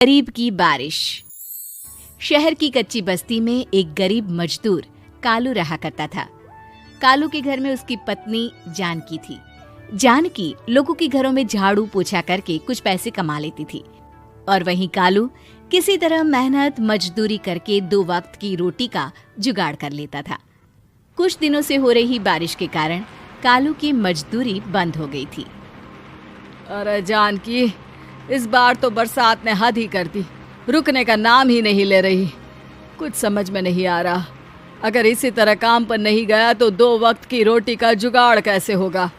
गरीब की बारिश। शहर की कच्ची बस्ती में एक गरीब मजदूर कालू रहा करता था। कालू के घर में उसकी पत्नी जानकी थी। जानकी लोगों के घरों में झाड़ू पोछा करके कुछ पैसे कमा लेती थी और वहीं कालू किसी तरह मेहनत मजदूरी करके 2 वक्त की रोटी का जुगाड़ कर लेता था। कुछ दिनों से हो रही बारिश के कारण कालू की मजदूरी बंद हो गई थी। अरे जानकी, इस बार तो बरसात ने हद ही कर दी, रुकने का नाम ही नहीं ले रही। कुछ समझ में नहीं आ रहा, अगर इसी तरह काम पर नहीं गया तो 2 वक्त की रोटी का जुगाड़ कैसे होगा।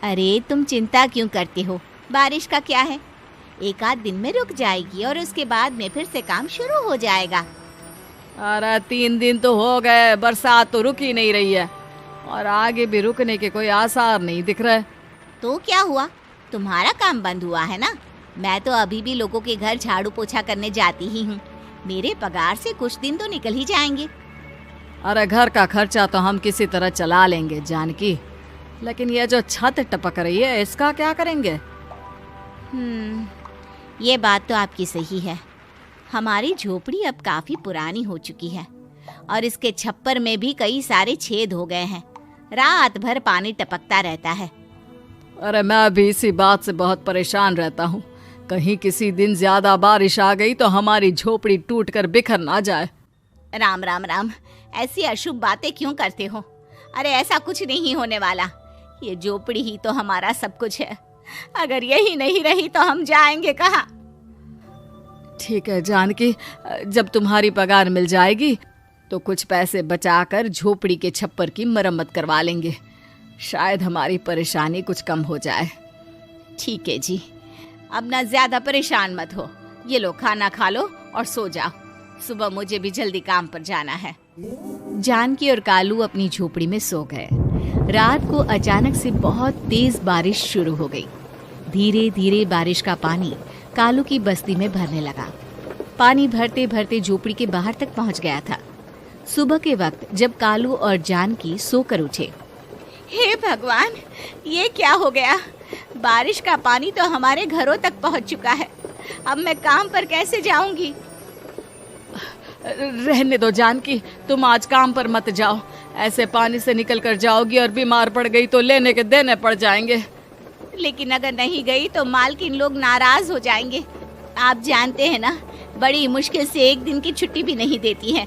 अरे तुम चिंता क्यों करते हो, बारिश का क्या है, 1 आध दिन में रुक जाएगी और उसके बाद में फिर से काम शुरू हो जाएगा। अरे 3 दिन तो हो गए, बरसात तो रुक ही नहीं रही है और आगे भी रुकने के कोई आसार नहीं दिख रहे। तो क्या हुआ, तुम्हारा काम बंद हुआ है ना। मैं तो अभी भी लोगों के घर झाड़ू पोछा करने जाती ही हूँ। मेरे पगार से कुछ दिन तो निकल ही जाएंगे। अरे घर का खर्चा तो हम किसी तरह चला लेंगे जानकी, लेकिन ये जो छत टपक रही है इसका क्या करेंगे। ये बात तो आपकी सही है। हमारी झोपड़ी अब काफी पुरानी हो चुकी है और इसके छप्पर में भी कई सारे छेद हो गए हैं। रात भर पानी टपकता रहता है। अरे मैं भी इसी बात से बहुत परेशान रहता हूँ। कहीं किसी दिन ज्यादा बारिश आ गई तो हमारी झोपड़ी टूटकर बिखर ना जाए। राम राम राम, ऐसी अशुभ बातें क्यों करते हो। अरे ऐसा कुछ नहीं होने वाला। ये झोपड़ी ही तो हमारा सब कुछ है। अगर यही नहीं रही तो हम जाएंगे कहाँ। ठीक है जानकी, जब तुम्हारी पगार मिल जाएगी तो कुछ पैसे बचाकर झोपड़ी के छप्पर की मरम्मत करवा लेंगे। शायद हमारी परेशानी कुछ कम हो जाए। ठीक है जी, अब ना ज्यादा परेशान मत हो। ये लो, खाना खा लो और सो जाओ। सुबह मुझे भी जल्दी काम पर जाना है। जानकी और कालू अपनी झोपड़ी में सो गए। रात को अचानक से बहुत तेज बारिश शुरू हो गई। धीरे धीरे बारिश का पानी कालू की बस्ती में भरने लगा। पानी भरते भरते झोपड़ी के बाहर तक पहुंच गया था। सुबह के वक्त जब कालू और जानकी सोकर उठे, हे भगवान, ये क्या हो गया। बारिश का पानी तो हमारे घरों तक पहुंच चुका है। अब मैं काम पर कैसे जाऊंगी। रहने दो जानकी, तुम आज काम पर मत जाओ। ऐसे पानी से निकल कर जाओगी और बीमार पड़ गई तो लेने के देने पड़ जाएंगे। लेकिन अगर नहीं गई तो मालकिन लोग नाराज हो जाएंगे। आप जानते हैं ना, बड़ी मुश्किल से 1 दिन की छुट्टी भी नहीं देती है।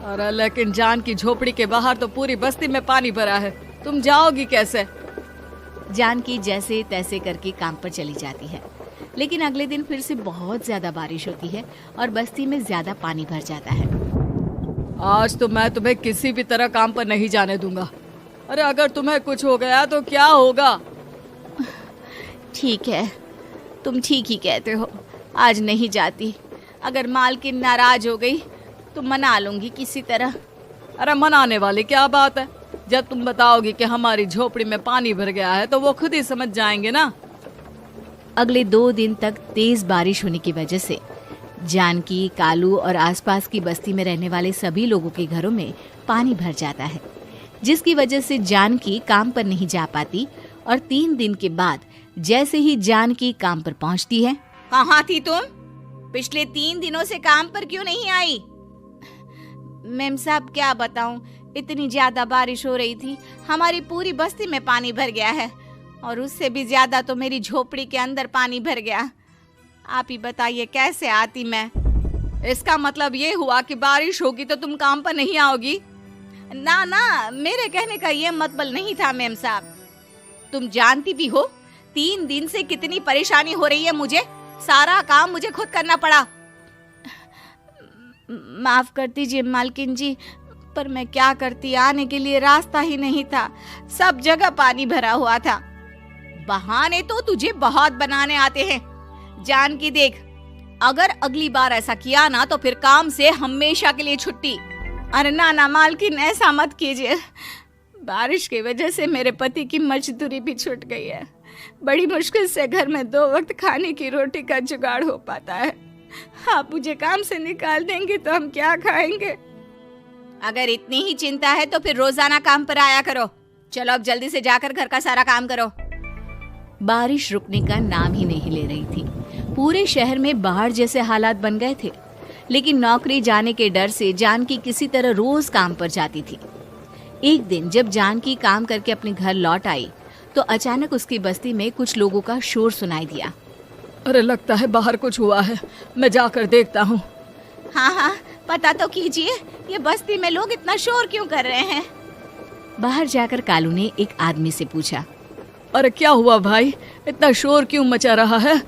अरे लेकिन जानकी, झोपड़ी के बाहर तो पूरी बस्ती में पानी भरा है, तुम जाओगी कैसे। जानकी जैसे तैसे करके काम पर चली जाती है, लेकिन अगले दिन फिर से बहुत ज्यादा बारिश होती है और बस्ती में ज्यादा पानी भर जाता है। आज तो मैं तुम्हें किसी भी तरह काम पर नहीं जाने दूंगा। अरे अगर तुम्हें कुछ हो गया तो क्या होगा। ठीक है, तुम ठीक ही कहते हो। आज नहीं जाती। अगर मालकिन नाराज हो गई तो मना लूंगी किसी तरह। अरे मनाने वाली क्या बात है, जब तुम बताओगी कि हमारी झोपड़ी में पानी भर गया है तो वो खुद ही समझ जाएंगे ना। अगले 2 दिन तक तेज बारिश होने की वजह से जानकी, कालू और आसपास की बस्ती में रहने वाले सभी लोगों के घरों में पानी भर जाता है, जिसकी वजह से जानकी काम पर नहीं जा पाती। और 3 दिन के बाद जैसे ही जानकी काम पर पहुंचती है, कहाँ थी तुम? पिछले 3 दिनों से काम पर क्यों नहीं आई? मैम साहब, क्या बताऊं, इतनी ज्यादा बारिश हो रही थी, हमारी पूरी बस्ती में पानी भर गया है और उससे भी ज्यादा तो मेरी झोपड़ी के अंदर पानी भर गया। आप ही बताइए कैसे आती मैं। इसका मतलब ये हुआ कि बारिश होगी तो तुम काम पर नहीं आओगी। ना ना, मेरे कहने का ये मतलब नहीं था मैम साहब। तुम जानती भी हो 3 दिन से कितनी परेशानी हो रही है मुझे। सारा काम मुझे खुद करना पड़ा। माफ कर दीजिए मालकिन जी, पर मैं क्या करती, आने के लिए रास्ता ही नहीं था। सब जगह पानी भरा हुआ था। बहाने तो तुझे बहुत बनाने आते हैं। जानकी देख, अगर अगली बार ऐसा किया ना तो फिर काम से हमेशा के लिए छुट्टी। अरे ना ना मालकिन, ऐसा मत कीजिए। बारिश की वजह से मेरे पति की मजदूरी भी छूट गई है। बड़ी मुश्किल से घर में 2 वक्त खाने की रोटी का जुगाड़ हो पाता है। आप मुझे काम से निकाल देंगे तो हम क्या खाएंगे। अगर इतनी ही चिंता है तो फिर रोजाना काम पर आया करो। चलो अब जल्दी से जाकर घर का सारा काम करो। बारिश रुकने का नाम ही नहीं ले रही थी। पूरे शहर में बाढ़ जैसे हालात बन गए थे, लेकिन नौकरी जाने के डर से जानकी किसी तरह रोज काम पर जाती थी। एक दिन जब जानकी काम करके अपने घर लौट आई तो अचानक उसकी बस्ती में कुछ लोगों का शोर सुनाई दिया। अरे लगता है बाहर कुछ हुआ है, मैं जाकर देखता हूँ। हाँ हाँ, पता तो कीजिए, ये बस्ती में लोग इतना शोर क्यों कर रहे हैं। बाहर जाकर कालू ने एक आदमी से पूछा, अरे क्या हुआ भाई, इतना शोर क्यों मचा रहा है?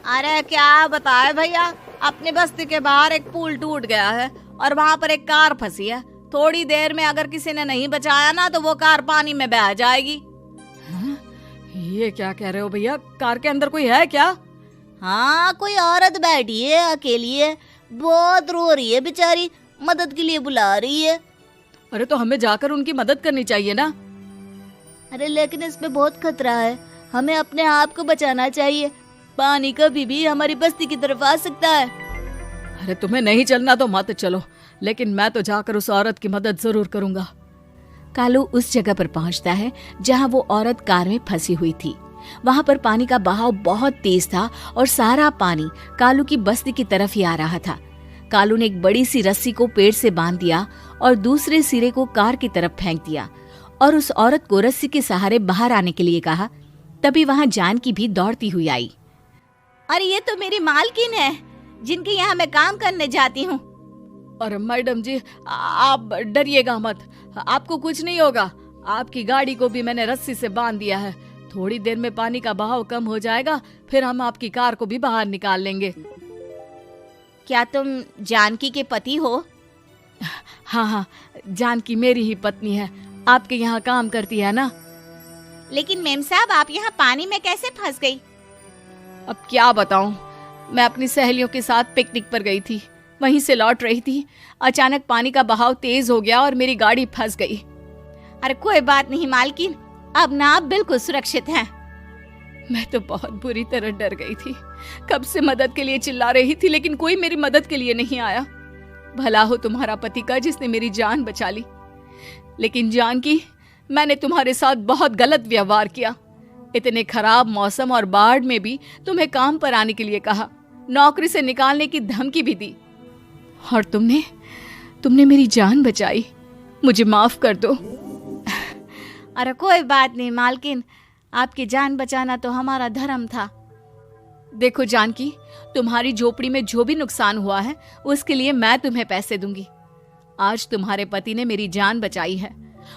अरे क्या बताए भैया, अपने बस्ती के बाहर एक पुल टूट गया है और वहाँ पर एक कार फंसी है। थोड़ी देर में अगर किसी ने नहीं बचाया ना तो वो कार पानी में बह जाएगी। हाँ? ये क्या कह रहे हो भैया, कार के अंदर कोई है क्या? हाँ, कोई औरत बैठी है, अकेली है, बहुत रो रही है बेचारी, मदद के लिए बुला रही है। अरे तो हमें जाकर उनकी मदद करनी चाहिए ना। अरे लेकिन इसमें बहुत खतरा है, हमें अपने आप को बचाना चाहिए। पानी कभी भी हमारी बस्ती की तरफ आ सकता है। अरे तुम्हें नहीं चलना तो मत चलो, लेकिन मैं तो जाकर उस औरत की मदद जरूर करूंगा। कालू उस जगह पर पहुंचता है जहां वो औरत कार में फंसी हुई थी। वहां पर पानी का बहाव बहुत तेज था और सारा पानी कालू की बस्ती की तरफ ही आ रहा था। कालू ने एक बड़ी सी रस्सी को पेड़ से बांध दिया और दूसरे सिरे को कार की तरफ फेंक दिया और उस औरत को रस्सी के सहारे बाहर आने के लिए कहा। तभी वहां जानकी भी दौड़ती हुई आई। अरे ये तो मेरी मालकिन है, जिनके यहाँ मैं काम करने जाती हूँ। अरे मैडम जी, आप डरिएगा मत, आपको कुछ नहीं होगा। आपकी गाड़ी को भी मैंने रस्सी से बांध दिया है। थोड़ी देर में पानी का बहाव कम हो जाएगा, फिर हम आपकी कार को भी बाहर निकाल लेंगे। क्या तुम जानकी के पति हो? हाँ हाँ, जानकी मेरी ही पत्नी है, आपके यहाँ काम करती है ना। लेकिन मेम साहब, आप यहाँ पानी में कैसे फंस गई? अब क्या बताऊं, मैं अपनी सहेलियों के साथ पिकनिक पर गई थी, वहीं से लौट रही थी। अचानक पानी का बहाव तेज हो गया और मेरी गाड़ी फंस गई। अरे कोई बात नहीं मालकिन, अब ना आप बिल्कुल सुरक्षित हैं। मैं तो बहुत बुरी तरह डर गई थी, कब से मदद के लिए चिल्ला रही थी, लेकिन कोई मेरी मदद के लिए नहीं आया। भला हो तुम्हारा पति का जिसने मेरी जान बचा ली। लेकिन जानकी, मैंने तुम्हारे साथ बहुत गलत व्यवहार किया। इतने खराब मौसम और बाढ़ में भी तुम्हें काम पर आने के लिए कहा, नौकरी से निकालने की धमकी भी दी, और तुमने मेरी जान बचाई। मुझे माफ कर दो। अरे कोई बात नहीं मालकिन, आपकी जान बचाना तो हमारा धर्म था। देखो जानकी, तुम्हारी झोपड़ी में जो भी नुकसान हुआ है उसके लिए मैं तुम्हें पैसे दूंगी। आज तुम्हारे पति ने मेरी जान बचाई है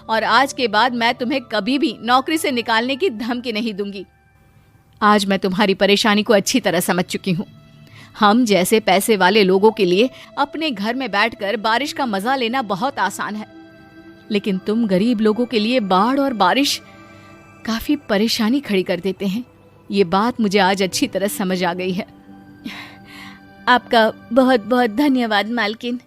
और आज के बाद मैं तुम्हें कभी भी नौकरी से निकालने की धमकी नहीं दूंगी। आज मैं तुम्हारी परेशानी को अच्छी तरह समझ चुकी हूँ। हम जैसे पैसे वाले लोगों के लिए अपने घर में बैठकर बारिश का मजा लेना बहुत आसान है, लेकिन तुम गरीब लोगों के लिए बाढ़ और बारिश काफी परेशानी खड़ी कर देते हैं। ये बात मुझे आज अच्छी तरह समझ आ गई है। आपका बहुत बहुत धन्यवाद मालकिन।